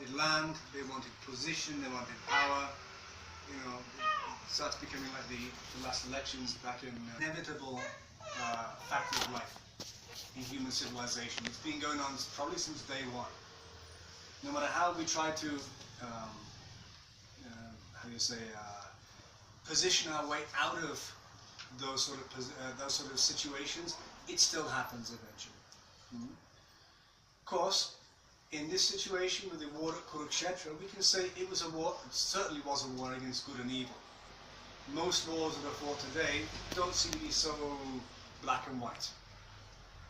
wanted land, they wanted position, they wanted power. You know, it starts becoming like the last elections back in inevitable factor of life in human civilization. It's been going on probably since day one. No matter how we try to, how do you say, position our way out of those sort of situations, it still happens eventually. Of course, in this situation with the war at Kurukshetra, we can say it was a war. It certainly was a war against good and evil. Most wars that are fought today don't seem to be so black and white.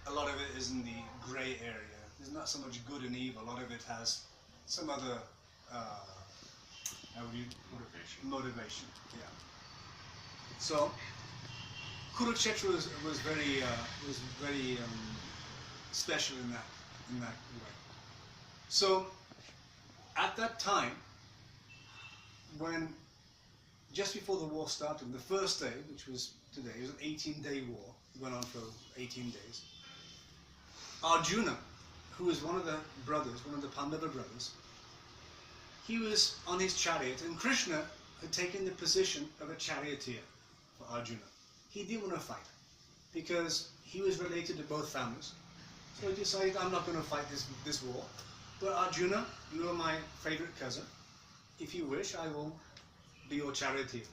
A lot of it is in the grey area. There's not so much good and evil. A lot of it has some other motivation. Yeah. So Kurukshetra was very special in that way. So at that time, when just before the war started, the first day, which was today, it was an 18-day war. It went on for 18 days. Arjuna, who was one of the brothers, one of the Pandava brothers, he was on his chariot, and Krishna had taken the position of a charioteer for Arjuna. He didn't want to fight because he was related to both families. So he decided, I'm not going to fight this war. But Arjuna, you are my favorite cousin. If you wish, I will be your charioteer.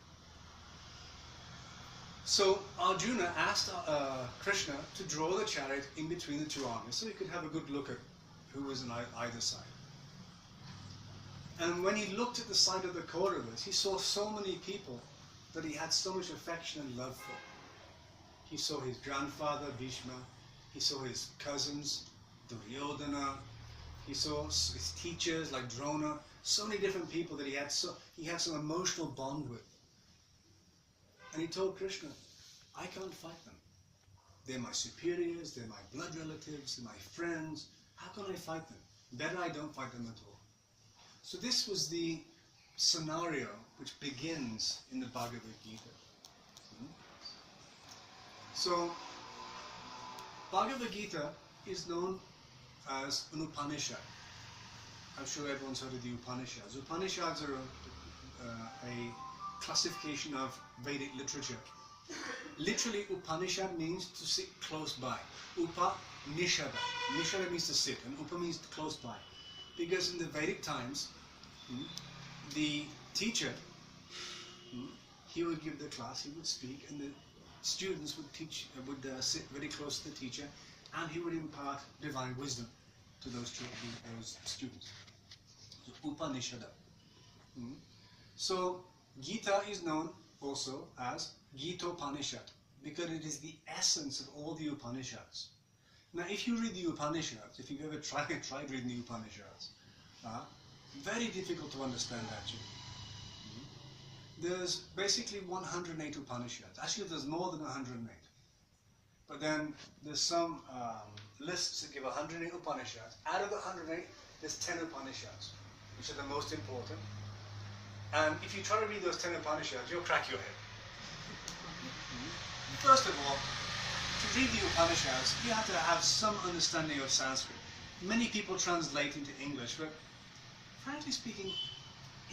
So Arjuna asked Krishna to draw the chariot in between the two armies so he could have a good look at who was on either side. And when he looked at the side of the Kauravas, he saw so many people that he had so much affection and love for. He saw his grandfather, Bhishma. He saw his cousins, Duryodhana. He saw his teachers like Drona. So many different people that he had some emotional bond with. And he told Krishna, I can't fight them. They're my superiors, they're my blood relatives, they're my friends. How can I fight them? Better I don't fight them at all. So this was the scenario which begins in the Bhagavad Gita. So Bhagavad Gita is known as an Upanishad. I'm sure everyone's heard of the Upanishads. Upanishads are a classification of Vedic literature. Literally, Upanishad means to sit close by. Upanishada. Nishada means to sit, and Upa means close by. Because in the Vedic times, the teacher, he would give the class, he would speak, and the students would sit very close to the teacher, and he would impart divine wisdom to those students. So, Upanishada. So Gita is known also as Gitopanishad because it is the essence of all the Upanishads. Now, if you read the Upanishads, if you've ever tried reading the Upanishads, very difficult to understand actually. There's basically 108 Upanishads. Actually, there's more than 108. But then there's some lists that give 108 Upanishads. Out of the 108, there's 10 Upanishads, which are the most important. And if you try to read those 10 Upanishads, you'll crack your head. First of all, to read the Upanishads, you have to have some understanding of Sanskrit. Many people translate into English, but frankly speaking,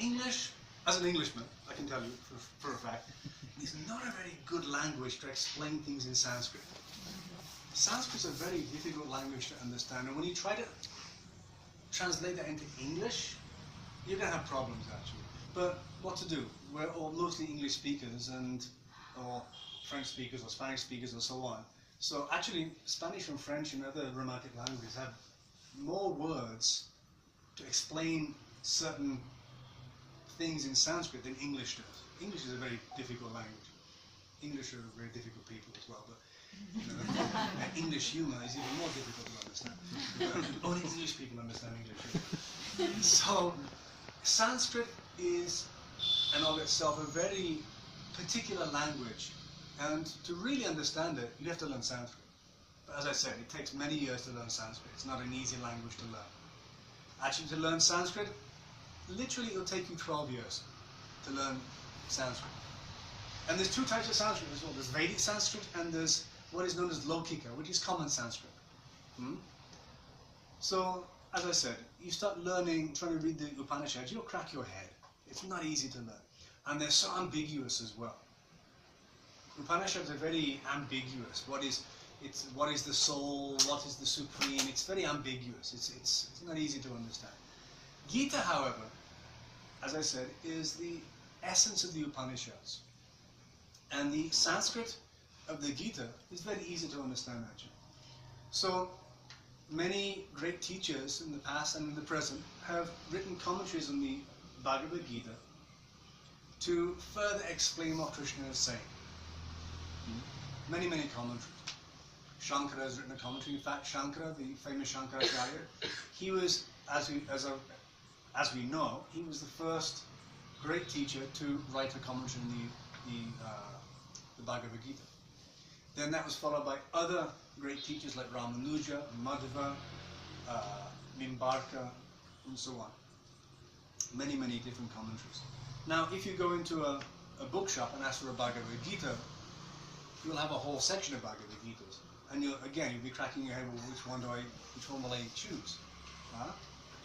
English, as an Englishman, I can tell you for a fact, is not a very good language to explain things in Sanskrit. Sanskrit is a very difficult language to understand, and when you try to translate that into English, you're going to have problems actually. But what to do? We're all mostly English speakers or French speakers or Spanish speakers or so on. So actually, Spanish and French and other romantic languages have more words to explain certain things in Sanskrit than English does. English is a very difficult language. English are very difficult people as well, but English humor is even more difficult to understand. Only English people understand English. So Sanskrit is, and of itself, a very particular language, and to really understand it, you have to learn Sanskrit. But as I said, it takes many years to learn Sanskrit. It's not an easy language to learn. Actually, to learn Sanskrit, literally it'll take you 12 years to learn Sanskrit. And there's two types of Sanskrit as well. There's Vedic Sanskrit and there's what is known as Laukika, which is common Sanskrit. So as I said, you start learning, trying to read the Upanishads, you'll crack your head. It's not easy to learn. And they're so ambiguous as well. Upanishads are very ambiguous. What is the soul? What is the supreme? It's very ambiguous. It's not easy to understand. Gita, however, as I said, is the essence of the Upanishads. And the Sanskrit of the Gita is very easy to understand, actually. So, many great teachers in the past and in the present have written commentaries on the Bhagavad Gita to further explain what Krishna is saying. Many, many commentaries. Shankara has written a commentary. In fact, Shankara, the famous Shankaracharya, he was, as we know, he was the first great teacher to write a commentary on the Bhagavad Gita. Then that was followed by other great teachers like Ramanuja, Madhava, Nimbarka, and so on. Many, many different commentaries. Now, if you go into a bookshop and ask for a Bhagavad Gita, you'll have a whole section of Bhagavad Gitas. And you'll be cracking your head, well, which one will I choose?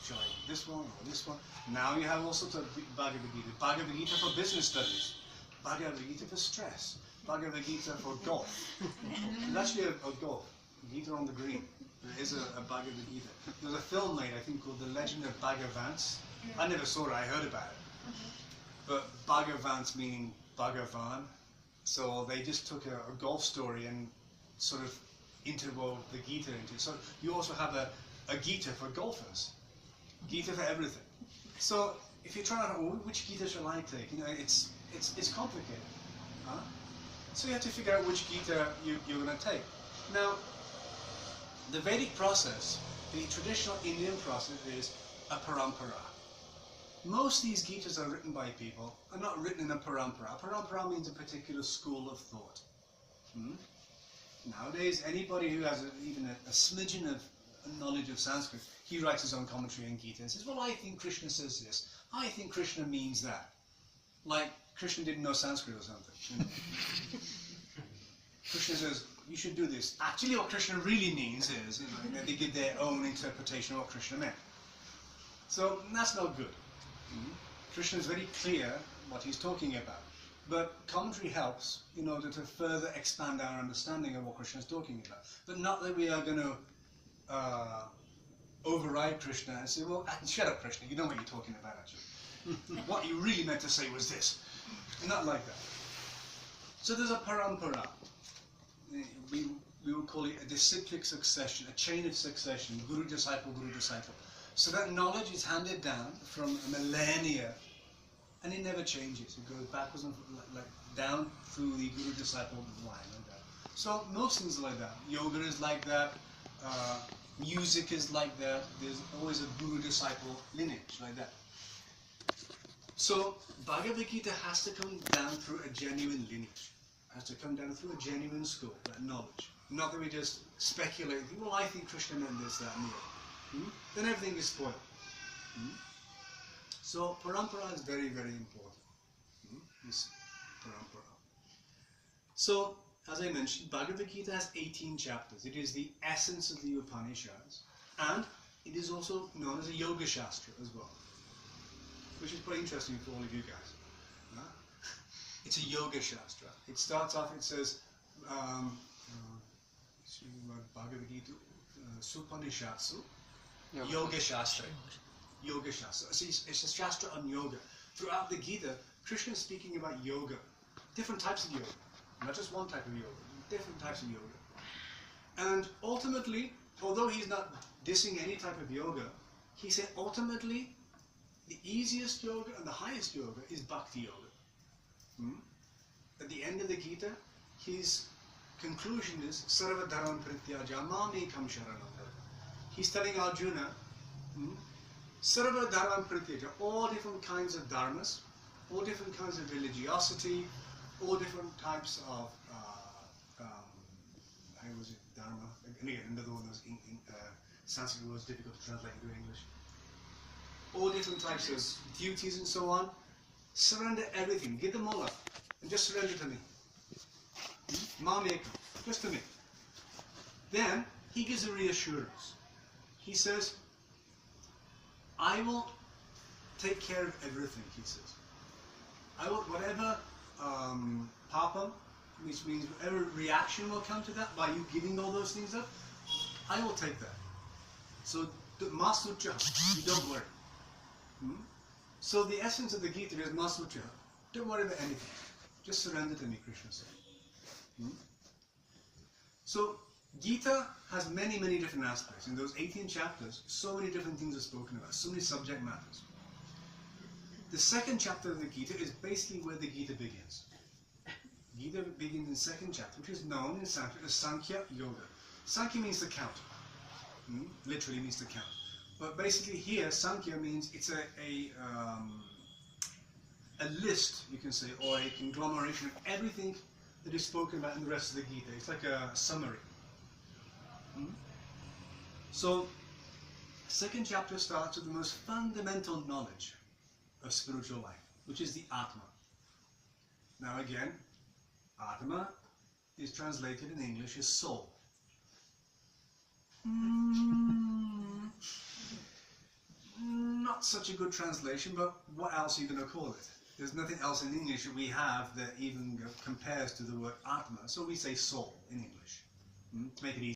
Shall I this one or this one? Now you have all sorts of Bhagavad Gita. Bhagavad Gita for business studies. Bhagavad Gita for stress. Bhagavad Gita for golf. There's actually a golf. Gita on the Green. There is a Bhagavad Gita. There's a film made, I think, called The Legend of Bhagavans. I never saw it, I heard about it. But Bhagavans meaning Bhagavan. So they just took a golf story and sort of interwove the Gita into it. So you also have a Gita for golfers. Gita for everything. So if you're trying to know which Gita shall I take, it's complicated. So you have to figure out which Gita you're going to take. Now, the Vedic process, the traditional Indian process, is a parampara. Most of these Gitas are written by people, are not written in a parampara. A parampara means a particular school of thought. Nowadays, anybody who has even a smidgen of knowledge of Sanskrit, he writes his own commentary on Gita and says, well, I think Krishna says this. I think Krishna means that. Like Krishna didn't know Sanskrit or something. Krishna says, you should do this. Actually, what Krishna really means is, they give their own interpretation of what Krishna meant. So that's not good. Krishna is very clear what he's talking about. But commentary helps in order to further expand our understanding of what Krishna is talking about. But not that we are going to override Krishna and say, well, shut up, Krishna, you know what you're talking about, actually. What you really meant to say was this. Not like that. So there's a parampara. We would call it a disciplic succession, a chain of succession, guru, disciple, guru, disciple. So that knowledge is handed down from millennia, and it never changes. It goes backwards and like down through the guru-disciple line like that. So most things are like that. Yoga is like that. Music is like that. There's always a guru-disciple lineage like that. So Bhagavad Gita has to come down through a genuine lineage. Has to come down through a genuine school, that knowledge. Not that we just speculate, well, I think Krishna meant this, that, and the other. Then everything is spoiled. So parampara is very, very important. This parampara. So, as I mentioned, Bhagavad Gita has 18 chapters. It is the essence of the Upanishads, and it is also known as a Yoga Shastra as well, which is quite interesting for all of you guys. It's a Yoga Shastra. It starts off, it says, Bhagavad Gita, Supanishatsu, Yoga Shastra. Yoga Shastra. It's a Shastra on yoga. Throughout the Gita, Krishna is speaking about yoga. Different types of yoga. Not just one type of yoga. Different types of yoga. And ultimately, although he's not dissing any type of yoga, he said ultimately, the easiest yoga and the highest yoga is Bhakti yoga. At the end of the Gita, his conclusion is Sarva Dharam Prityaja Mamekam Sharanam. He's telling Arjuna, Sarva Dharam Prityaja, all different kinds of dharmas, all different kinds of religiosity, all different types of, how was it, dharma? And again, another one of those Sanskrit words difficult to translate into English. All different types of duties and so on. Surrender everything, give them all up, and just surrender to me. Mamekam, just to me. Then he gives a reassurance. He says, I will take care of everything, he says. I will, whatever papam, which means whatever reaction will come to that by you giving all those things up, I will take that. So, masucha, you don't worry. So the essence of the Gita is masucha. Don't worry about anything. Just surrender to me, Krishna said. So, Gita has many, many different aspects. In those 18 chapters, so many different things are spoken about, so many subject matters. The second chapter of the Gita is basically where the Gita begins. Gita begins in the second chapter, which is known in Sanskrit as Sankhya Yoga. Sankhya means to count. Literally means to count. But basically here, Sankhya means it's a list, you can say, or a conglomeration of everything that is spoken about in the rest of the Gita. It's like a summary. So, second chapter starts with the most fundamental knowledge of spiritual life, which is the Atma. Now again, Atma is translated in English as soul. Not such a good translation, but what else are you going to call it? There's nothing else in English that we have that even compares to the word Atma, so we say soul in English, to make it easy.